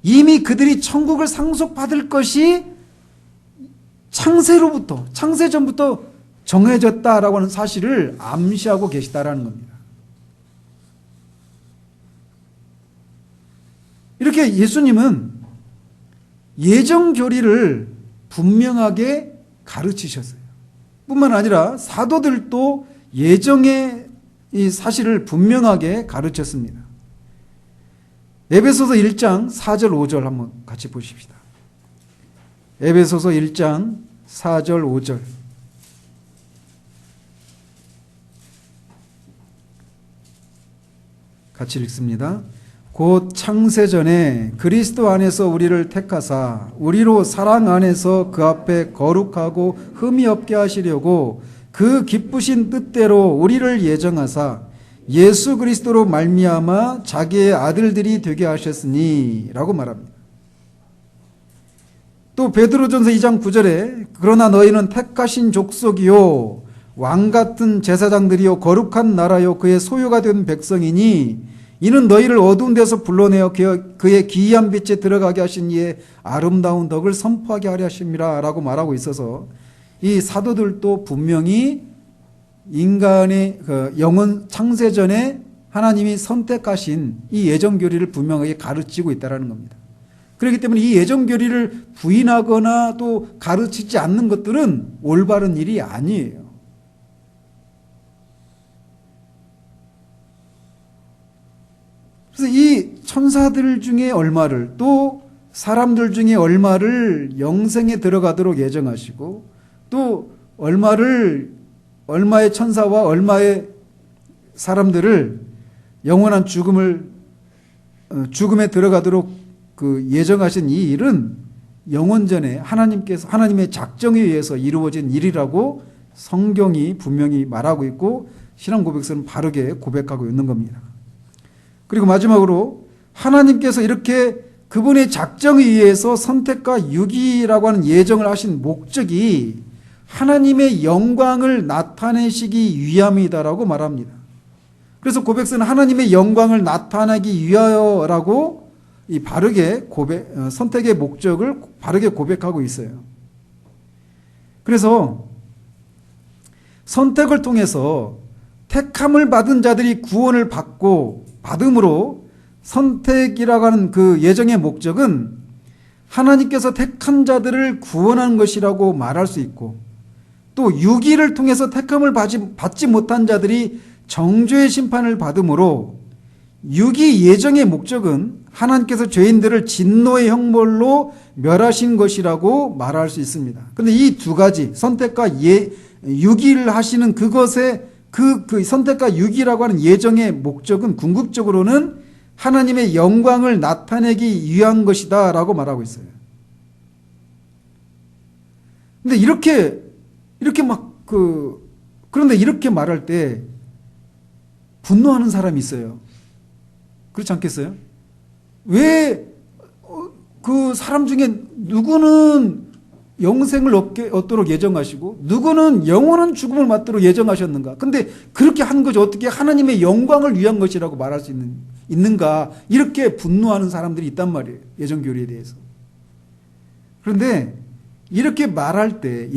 이미 그들이 천국을 상속받을 것이 창세로부터, 창세 전부터 정해졌다라고 하는 사실을 암시하고 계시다라는 겁니다. 이렇게 예수님은 예정 교리를 분명하게 가르치셨어요. 뿐만 아니라 사도들도 예정의 이 사실을 분명하게 가르쳤습니다. 에베소서 1장 4절 5절 한번 같이 보십시다. 에베소서 1장 4절 5절. 같이 읽습니다. 곧 창세전에 그리스도 안에서 우리를 택하사 우리로 사랑 안에서 그 앞에 거룩하고 흠이 없게 하시려고 그 기쁘신 뜻대로 우리를 예정하사 예수 그리스도로 말미암아 자기의 아들들이 되게 하셨으니 라고 말합니다. 또 베드로전서 2장 9절에 그러나 너희는 택하신 족속이요 왕같은 제사장들이요 거룩한 나라요 그의 소유가 된 백성이니 이는 너희를 어두운 데서 불러내어 그의 기이한 빛에 들어가게 하신 이의 아름다운 덕을 선포하게 하려 하심이라 라고 말하고 있어서 이 사도들도 분명히 인간의 영원 창세전에 하나님이 선택하신 이 예정교리를 분명하게 가르치고 있다는 겁니다. 그렇기 때문에 이 예정교리를 부인하거나 또 가르치지 않는 것들은 올바른 일이 아니에요. 그래서 이 천사들 중에 얼마를 또 사람들 중에 얼마를 영생에 들어가도록 예정하시고 또 얼마의 천사와 얼마의 사람들을 영원한 죽음에 들어가도록 예정하신 이 일은 영원전에 하나님의 작정에 의해서 이루어진 일이라고 성경이 분명히 말하고 있고 신앙 고백서는 바르게 고백하고 있는 겁니다. 그리고 마지막으로 하나님께서 이렇게 그분의 작정에 의해서 선택과 유기라고 하는 예정을 하신 목적이 하나님의 영광을 나타내시기 위함이다라고 말합니다. 그래서 고백서는 하나님의 영광을 나타내기 위하여라고 바르게 선택의 목적을 바르게 고백하고 있어요. 그래서 선택을 통해서 택함을 받은 자들이 구원을 받음으로 선택이라고 하는 그 예정의 목적은 하나님께서 택한 자들을 구원하는 것이라고 말할 수 있고 또 유기를 통해서 택함을 받지 못한 자들이 정죄의 심판을 받음으로 유기 예정의 목적은 하나님께서 죄인들을 진노의 형벌로 멸하신 것이라고 말할 수 있습니다. 그런데 이 두 가지 선택과 유기를 하시는 그것의 그 선택과 유기라고 하는 예정의 목적은 궁극적으로는 하나님의 영광을 나타내기 위한 것이다 라고 말하고 있어요. 근데 그런데 이렇게 말할 때 분노하는 사람이 있어요. 그렇지 않겠어요? 왜 그 사람 중에 누구는 영생을 얻도록 예정하시고 누구는 영원한 죽음을 맞도록 예정하셨는가? 근데 그렇게 한 것이 어떻게 하나님의 영광을 위한 것이라고 말할 수 있는가? 이렇게 분노하는 사람들이 있단 말이에요. 예정교리에 대해서. 그런데 이렇게 말할 때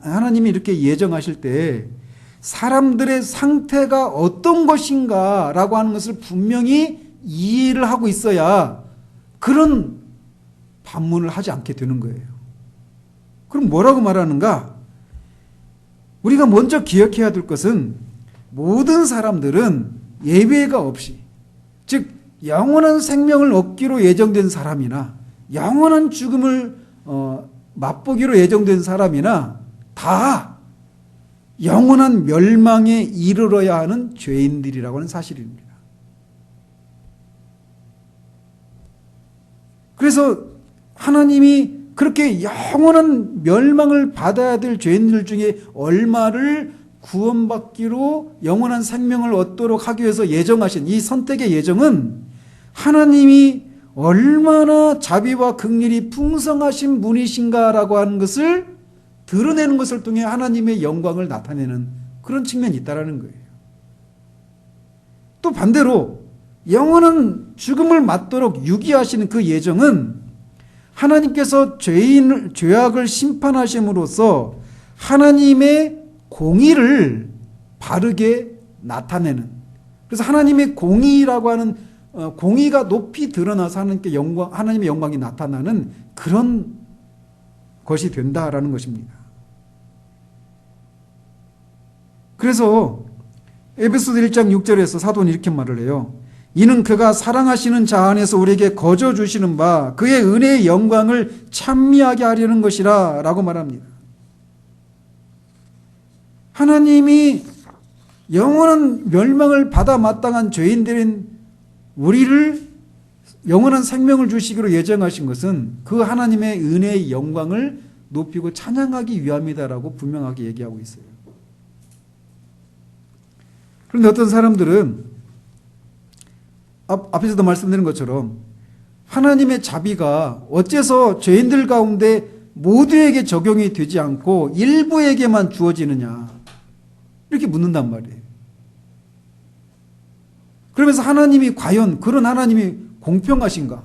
하나님이 이렇게 예정하실 때 사람들의 상태가 어떤 것인가 라고 하는 것을 분명히 이해를 하고 있어야 그런 반문을 하지 않게 되는 거예요. 그럼 뭐라고 말하는가? 우리가 먼저 기억해야 될 것은 모든 사람들은 예외가 없이 즉 영원한 생명을 얻기로 예정된 사람이나 영원한 죽음을 맛보기로 예정된 사람이나 다 영원한 멸망에 이르러야 하는 죄인들이라고 하는 사실입니다. 그래서 하나님이 그렇게 영원한 멸망을 받아야 될 죄인들 중에 얼마를 구원받기로 영원한 생명을 얻도록 하기 위해서 예정하신 이 선택의 예정은 하나님이 얼마나 자비와 긍휼이 풍성하신 분이신가라고 하는 것을 드러내는 것을 통해 하나님의 영광을 나타내는 그런 측면이 있다는 거예요. 또 반대로 영원한 죽음을 맞도록 유기하시는 그 예정은 하나님께서 죄악을 심판하심으로써 하나님의 공의를 바르게 나타내는, 그래서 하나님의 공의라고 하는 공의가 높이 드러나서 하나님의 영광이 나타나는 그런 것이 된다라는 것입니다. 그래서 에베소서 1장 6절에서 사도는 이렇게 말을 해요. 이는 그가 사랑하시는 자 안에서 우리에게 거저 주시는 바 그의 은혜의 영광을 찬미하게 하려는 것이라 라고 말합니다. 하나님이 영원한 멸망을 받아 마땅한 죄인들인 우리를 영원한 생명을 주시기로 예정하신 것은 그 하나님의 은혜의 영광을 높이고 찬양하기 위함이다라고 분명하게 얘기하고 있어요. 그런데 어떤 사람들은 앞에서도 말씀드린 것처럼 하나님의 자비가 어째서 죄인들 가운데 모두에게 적용이 되지 않고 일부에게만 주어지느냐 이렇게 묻는단 말이에요. 그러면서 하나님이 과연 그런 하나님이 공평하신가?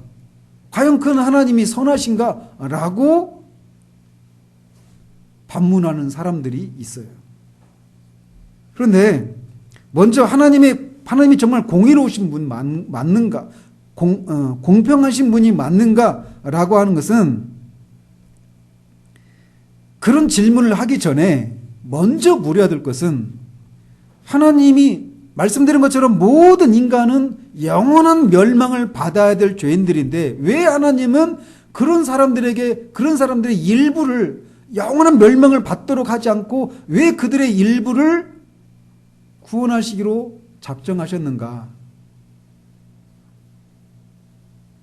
과연 그런 하나님이 선하신가? 라고 반문하는 사람들이 있어요. 그런데 먼저 하나님이 정말 공의로우신 분 맞는가? 공평하신 분이 맞는가? 라고 하는 것은 그런 질문을 하기 전에 먼저 물어야 될 것은 하나님이 말씀드린 것처럼 모든 인간은 영원한 멸망을 받아야 될 죄인들인데 왜 하나님은 그런 사람들의 일부를 영원한 멸망을 받도록 하지 않고 왜 그들의 일부를 구원하시기로 작정하셨는가?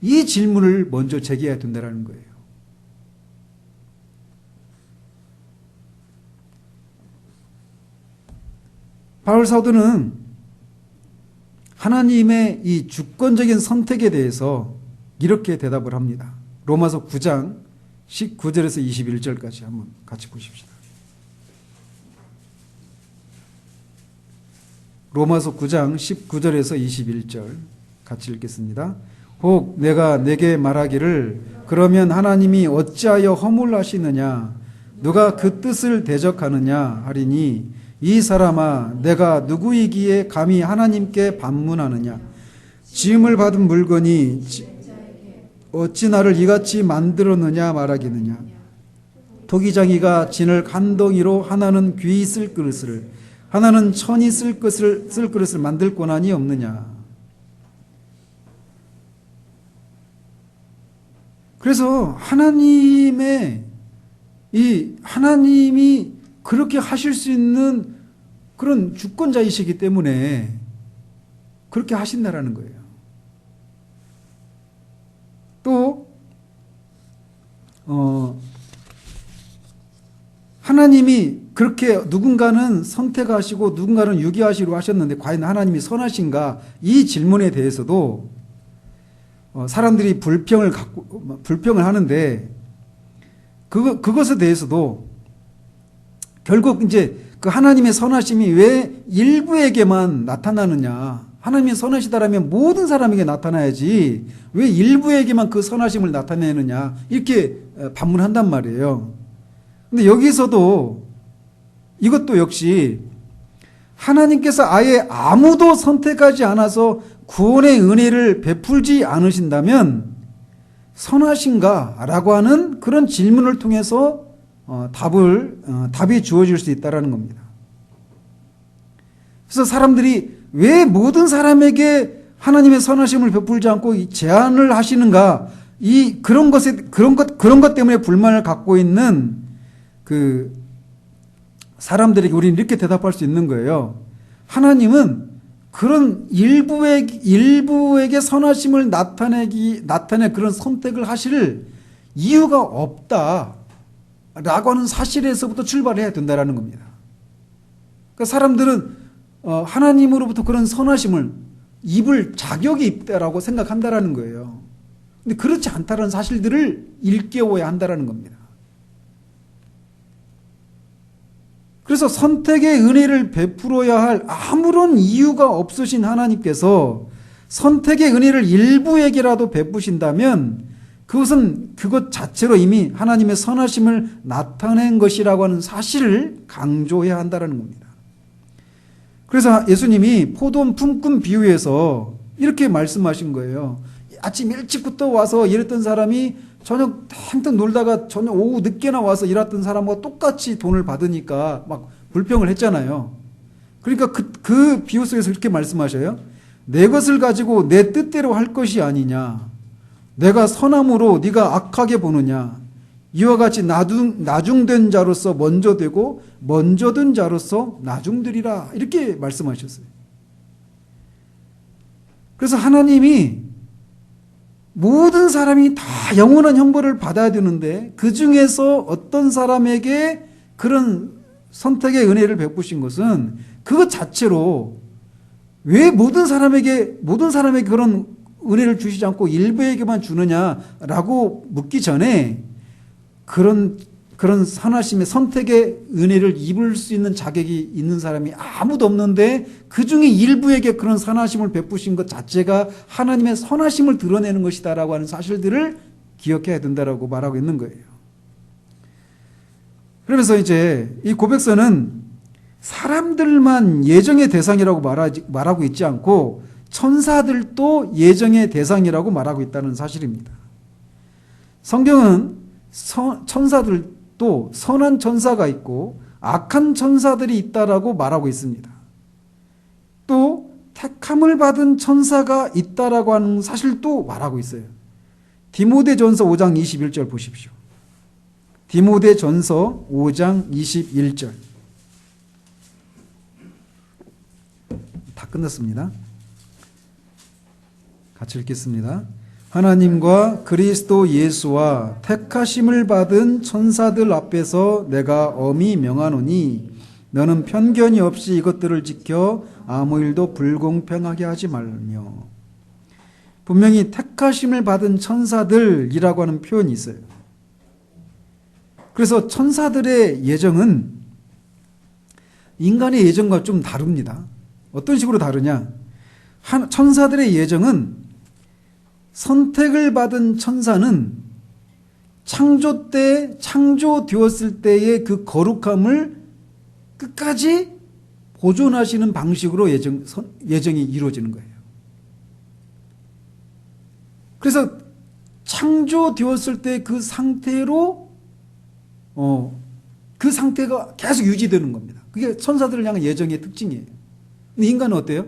이 질문을 먼저 제기해야 된다는 거예요. 바울 사도는 하나님의 이 주권적인 선택에 대해서 이렇게 대답을 합니다. 로마서 9장 19절에서 21절까지 한번 같이 보십시다. 로마서 9장 19절에서 21절 같이 읽겠습니다. 혹 내가 내게 말하기를 그러면 하나님이 어찌하여 허물하시느냐 누가 그 뜻을 대적하느냐 하리니 이 사람아 내가 누구이기에 감히 하나님께 반문하느냐 지음을 받은 물건이 어찌 나를 이같이 만들었느냐 말하기느냐 토기장이가 진을 간덩이로 하나는 귀히 쓸 그릇을 하나는 천이 쓸 그릇을 만들 권한이 없느냐. 그래서 하나님이 그렇게 하실 수 있는 그런 주권자이시기 때문에 그렇게 하신다라는 거예요. 또 하나님이 그렇게 누군가는 선택하시고 누군가는 유기하시기로 하셨는데 과연 하나님이 선하신가? 이 질문에 대해서도 사람들이 불평을 하는데 그것에 대해서도 결국 이제 그 하나님의 선하심이 왜 일부에게만 나타나느냐? 하나님이 선하시다라면 모든 사람에게 나타나야지 왜 일부에게만 그 선하심을 나타내느냐? 이렇게 반문한단 말이에요. 근데 여기서도 이것도 역시 하나님께서 아예 아무도 선택하지 않아서 구원의 은혜를 베풀지 않으신다면 선하신가? 라고 하는 그런 질문을 통해서 답이 주어질 수 있다는 겁니다. 그래서 사람들이 왜 모든 사람에게 하나님의 선하심을 베풀지 않고 제한을 하시는가? 그런 것 때문에 불만을 갖고 있는 그 사람들에게 우리는 이렇게 대답할 수 있는 거예요. 하나님은 그런 일부에게 선하심을 나타내 그런 선택을 하실 이유가 없다. 라고 하는 사실에서부터 출발해야 된다는 겁니다. 그러니까 사람들은 하나님으로부터 그런 선하심을 입을 자격이 있다라고 생각한다라는 거예요. 근데 그렇지 않다는 사실들을 일깨워야 한다라는 겁니다. 그래서 선택의 은혜를 베풀어야 할 아무런 이유가 없으신 하나님께서 선택의 은혜를 일부에게라도 베푸신다면 그것 자체로 이미 하나님의 선하심을 나타낸 것이라고 하는 사실을 강조해야 한다는 겁니다. 그래서 예수님이 포도원 품꾼 비유에서 이렇게 말씀하신 거예요. 아침 일찍부터 와서 일했던 사람이 저녁 탱탱 놀다가 저녁 오후 늦게나 와서 일했던 사람과 똑같이 돈을 받으니까 막 불평을 했잖아요. 그러니까 그 비유 속에서 이렇게 말씀하셔요. 내 것을 가지고 내 뜻대로 할 것이 아니냐. 내가 선함으로 네가 악하게 보느냐. 이와 같이 나중된 자로서 먼저 되고 먼저 든 자로서 나중되리라. 이렇게 말씀하셨어요. 그래서 하나님이 모든 사람이 다 영원한 형벌을 받아야 되는데 그 중에서 어떤 사람에게 그런 선택의 은혜를 베푸신 것은 그것 자체로 왜 모든 사람에게 그런 은혜를 주시지 않고 일부에게만 주느냐라고 묻기 전에 그런 그런 선하심의 선택의 은혜를 입을 수 있는 자격이 있는 사람이 아무도 없는데 그 중에 일부에게 그런 선하심을 베푸신 것 자체가 하나님의 선하심을 드러내는 것이다라고 하는 사실들을 기억해야 된다라고 말하고 있는 거예요. 그러면서 이제 이 고백서는 사람들만 예정의 대상이라고 말하고 있지 않고 천사들도 예정의 대상이라고 말하고 있다는 사실입니다. 성경은 천사들도 선한 천사가 있고 악한 천사들이 있다라고 말하고 있습니다. 또 택함을 받은 천사가 있다라고 하는 사실도 말하고 있어요. 디모데전서 5장 21절 보십시오. 디모데전서 5장 21절. 다 끝났습니다. 같이 읽겠습니다. 하나님과 그리스도 예수와 택하심을 받은 천사들 앞에서 내가 엄히 명하노니 너는 편견이 없이 이것들을 지켜 아무 일도 불공평하게 하지 말며. 분명히 택하심을 받은 천사들이라고 하는 표현이 있어요. 그래서 천사들의 예정은 인간의 예정과 좀 다릅니다. 어떤 식으로 다르냐? 천사들의 예정은 선택을 받은 천사는 창조되었을 때의 그 거룩함을 끝까지 보존하시는 방식으로 예정이 이루어지는 거예요. 그래서 창조되었을 때 그 상태로 그 상태가 계속 유지되는 겁니다. 그게 천사들을 향한 예정의 특징이에요. 근데 인간은 어때요?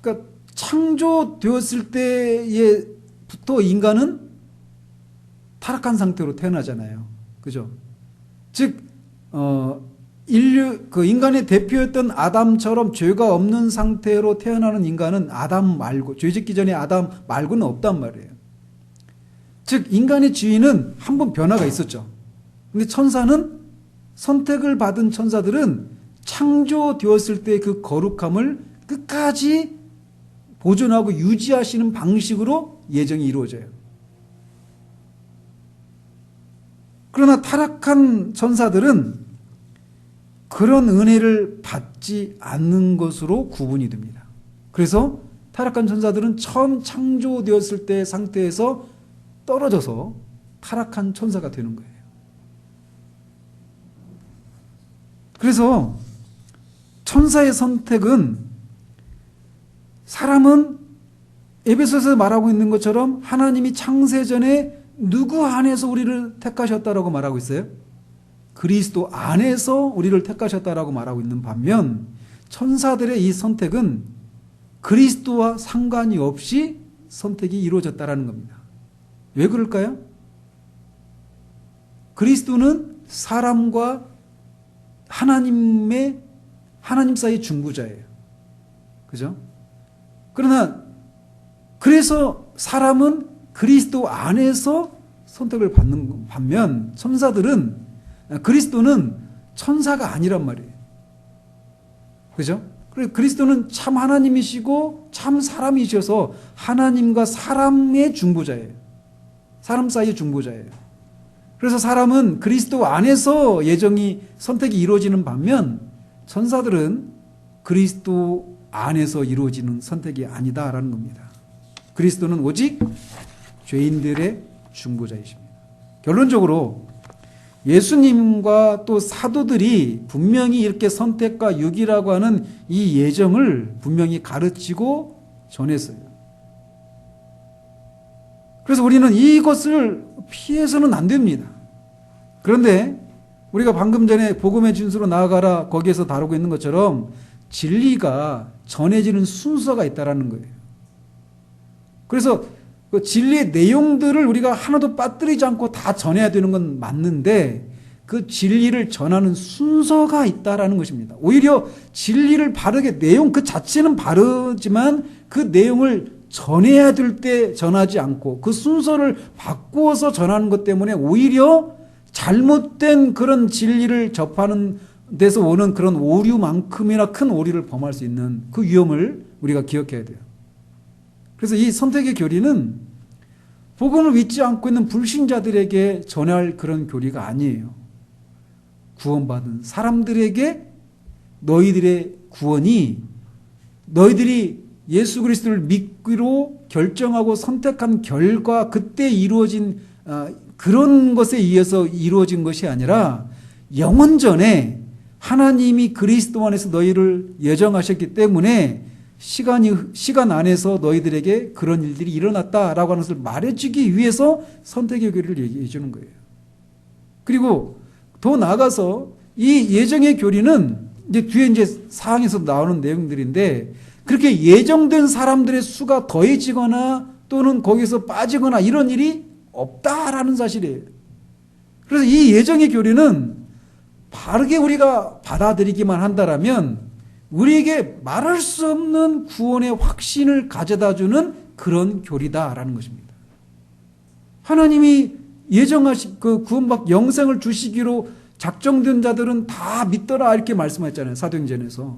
그러니까 창조되었을 때부터 인간은 타락한 상태로 태어나잖아요. 그죠? 즉, 인간의 대표였던 아담처럼 죄가 없는 상태로 태어나는 인간은 아담 말고, 죄 짓기 전에 아담 말고는 없단 말이에요. 즉, 인간의 지위는 한 번 변화가 있었죠. 근데 천사는, 선택을 받은 천사들은 창조되었을 때 그 거룩함을 끝까지 보존하고 유지하시는 방식으로 예정이 이루어져요. 그러나 타락한 천사들은 그런 은혜를 받지 않는 것으로 구분이 됩니다. 그래서 타락한 천사들은 처음 창조되었을 때 상태에서 떨어져서 타락한 천사가 되는 거예요. 그래서 천사의 선택은 사람은 에베소서에서 말하고 있는 것처럼 하나님이 창세전에 누구 안에서 우리를 택하셨다라고 말하고 있어요? 그리스도 안에서 우리를 택하셨다라고 말하고 있는 반면 천사들의 이 선택은 그리스도와 상관이 없이 선택이 이루어졌다라는 겁니다. 왜 그럴까요? 그리스도는 사람과 하나님 사이의 중보자예요. 그죠? 그러나 그래서 사람은 그리스도 안에서 선택을 받는 반면 그리스도는 천사가 아니란 말이에요. 그죠? 그리스도는 참 하나님이시고 참 사람이셔서 하나님과 사람의 중보자예요. 사람 사이의 중보자예요. 그래서 사람은 그리스도 안에서 선택이 이루어지는 반면 천사들은 그리스도 안에서 이루어지는 선택이 아니다라는 겁니다. 그리스도는 오직 죄인들의 중보자이십니다. 결론적으로 예수님과 또 사도들이 분명히 이렇게 선택과 유기라고 하는 이 예정을 분명히 가르치고 전했어요. 그래서 우리는 이것을 피해서는 안 됩니다. 그런데 우리가 방금 전에 복음의 진수로 나아가라 거기에서 다루고 있는 것처럼 진리가 전해지는 순서가 있다라는 거예요. 그래서 그 진리의 내용들을 우리가 하나도 빠뜨리지 않고 다 전해야 되는 건 맞는데 그 진리를 전하는 순서가 있다라는 것입니다. 오히려 진리를 바르게 내용 그 자체는 바르지만 그 내용을 전해야 될 때 전하지 않고 그 순서를 바꾸어서 전하는 것 때문에 오히려 잘못된 그런 진리를 접하는 데서 오는 그런 오류만큼이나 큰 오류를 범할 수 있는 그 위험을 우리가 기억해야 돼요. 그래서 이 선택의 교리는 복음을 믿지 않고 있는 불신자들에게 전할 그런 교리가 아니에요. 구원받은 사람들에게 너희들의 구원이 너희들이 예수 그리스도를 믿기로 결정하고 선택한 결과 그때 이루어진 그런 것에 의해서 이루어진 것이 아니라 영원전에 하나님이 그리스도 안에서 너희를 예정하셨기 때문에 시간 안에서 너희들에게 그런 일들이 일어났다라고 하는 것을 말해주기 위해서 선택의 교리를 얘기해 주는 거예요. 그리고 더 나아가서 이 예정의 교리는 뒤에 사항에서 나오는 내용들인데 그렇게 예정된 사람들의 수가 더해지거나 또는 거기서 빠지거나 이런 일이 없다라는 사실이에요. 그래서 이 예정의 교리는 바르게 우리가 받아들이기만 한다라면 우리에게 말할 수 없는 구원의 확신을 가져다주는 그런 교리다라는 것입니다. 하나님이 예정하신 그 구원받 영생을 주시기로 작정된 자들은 다 믿더라 이렇게 말씀하셨잖아요. 사도행전에서.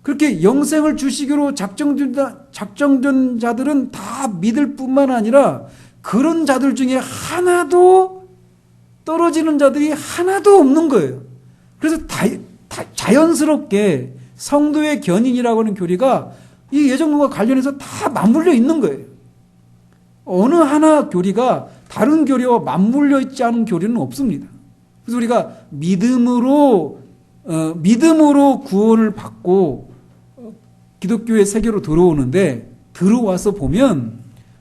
그렇게 영생을 주시기로 작정된 자들은 다 믿을 뿐만 아니라 그런 자들 중에 하나도 떨어지는 자들이 하나도 없는 거예요. 그래서 자연스럽게 성도의 견인이라고 하는 교리가 이 예정론과 관련해서 다 맞물려 있는 거예요. 어느 하나 교리가 다른 교리와 맞물려 있지 않은 교리는 없습니다. 그래서 우리가 믿음으로 구원을 받고 기독교의 세계로 들어오는데 들어와서 보면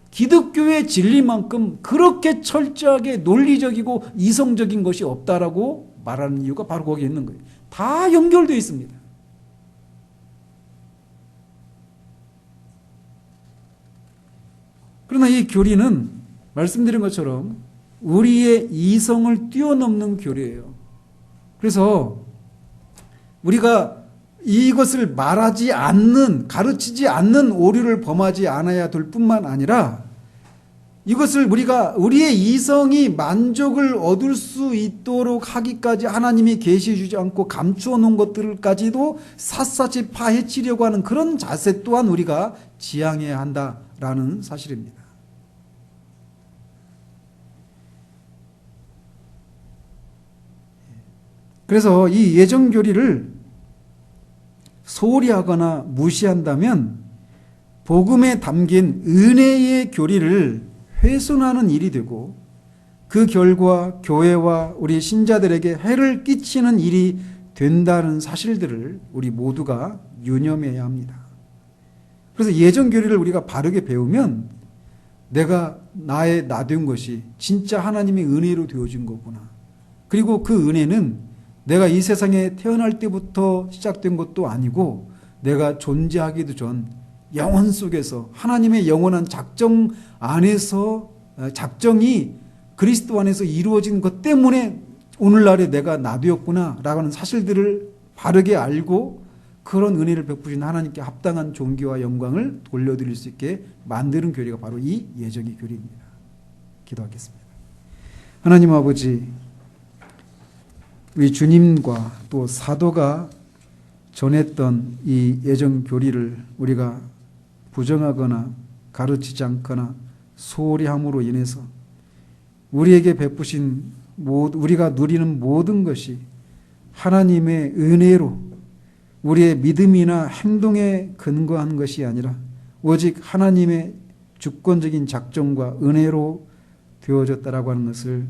기독교의 진리만큼 그렇게 철저하게 논리적이고 이성적인 것이 없다라고 말하는 이유가 바로 거기에 있는 거예요. 다 연결되어 있습니다. 그러나 이 교리는 말씀드린 것처럼 우리의 이성을 뛰어넘는 교리예요. 그래서 우리가 이것을 말하지 않는, 가르치지 않는 오류를 범하지 않아야 될 뿐만 아니라 이것을 우리의 이성이 만족을 얻을 수 있도록 하기까지 하나님이 계시해 주지 않고 감추어 놓은 것들까지도 샅샅이 파헤치려고 하는 그런 자세 또한 우리가 지향해야 한다라는 사실입니다. 그래서 이 예정 교리를 소홀히 하거나 무시한다면 복음에 담긴 은혜의 교리를 훼손하는 일이 되고 그 결과 교회와 우리 신자들에게 해를 끼치는 일이 된다는 사실들을 우리 모두가 유념해야 합니다. 그래서 예정 교리를 우리가 바르게 배우면 내가 나의 나된 것이 진짜 하나님의 은혜로 되어진 거구나. 그리고 그 은혜는 내가 이 세상에 태어날 때부터 시작된 것도 아니고 내가 존재하기도 전 영원 속에서 하나님의 영원한 작정 안에서 작정이 그리스도 안에서 이루어진 것 때문에 오늘날에 내가 나되었구나 라고 하는 사실들을 바르게 알고 그런 은혜를 베푸신 하나님께 합당한 존귀와 영광을 돌려드릴 수 있게 만드는 교리가 바로 이 예정의 교리입니다. 기도하겠습니다. 하나님 아버지, 우리 주님과 또 사도가 전했던 이 예정 교리를 우리가 부정하거나 가르치지 않거나 소홀히 함으로 인해서 우리에게 베푸신 우리가 누리는 모든 것이 하나님의 은혜로 우리의 믿음이나 행동에 근거한 것이 아니라 오직 하나님의 주권적인 작정과 은혜로 되어졌다라고 하는 것을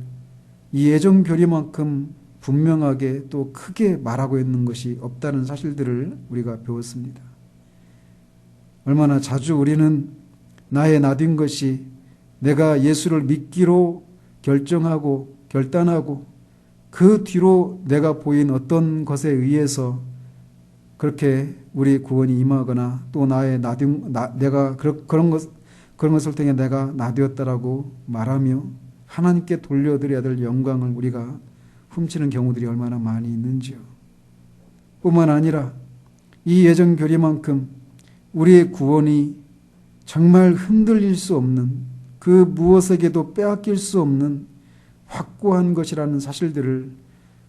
이 예정 교리만큼 분명하게 또 크게 말하고 있는 것이 없다는 사실들을 우리가 배웠습니다. 얼마나 자주 우리는 나의 나된 것이 내가 예수를 믿기로 결정하고 결단하고 그 뒤로 내가 보인 어떤 것에 의해서 그렇게 우리 구원이 임하거나 또 나의 내가 그런 것을 통해 내가 나되었다라고 말하며 하나님께 돌려드려야 될 영광을 우리가 훔치는 경우들이 얼마나 많이 있는지요. 뿐만 아니라 이 예정 교리만큼 우리의 구원이 정말 흔들릴 수 없는 그 무엇에게도 빼앗길 수 없는 확고한 것이라는 사실들을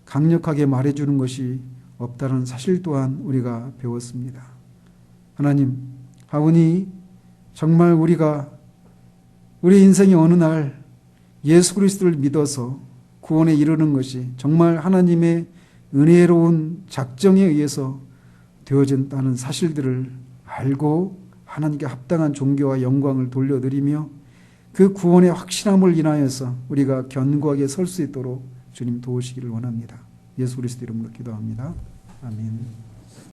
강력하게 말해주는 것이 없다는 사실 또한 우리가 배웠습니다. 하나님, 하오니 정말 우리가 우리 인생의 어느 날 예수 그리스도를 믿어서 구원에 이르는 것이 정말 하나님의 은혜로운 작정에 의해서 되어진다는 사실들을 알고 하나님께 합당한 존귀와 영광을 돌려드리며 그 구원의 확실함을 인하여서 우리가 견고하게 설 수 있도록 주님 도우시기를 원합니다. 예수 그리스도 이름으로 기도합니다. 아멘.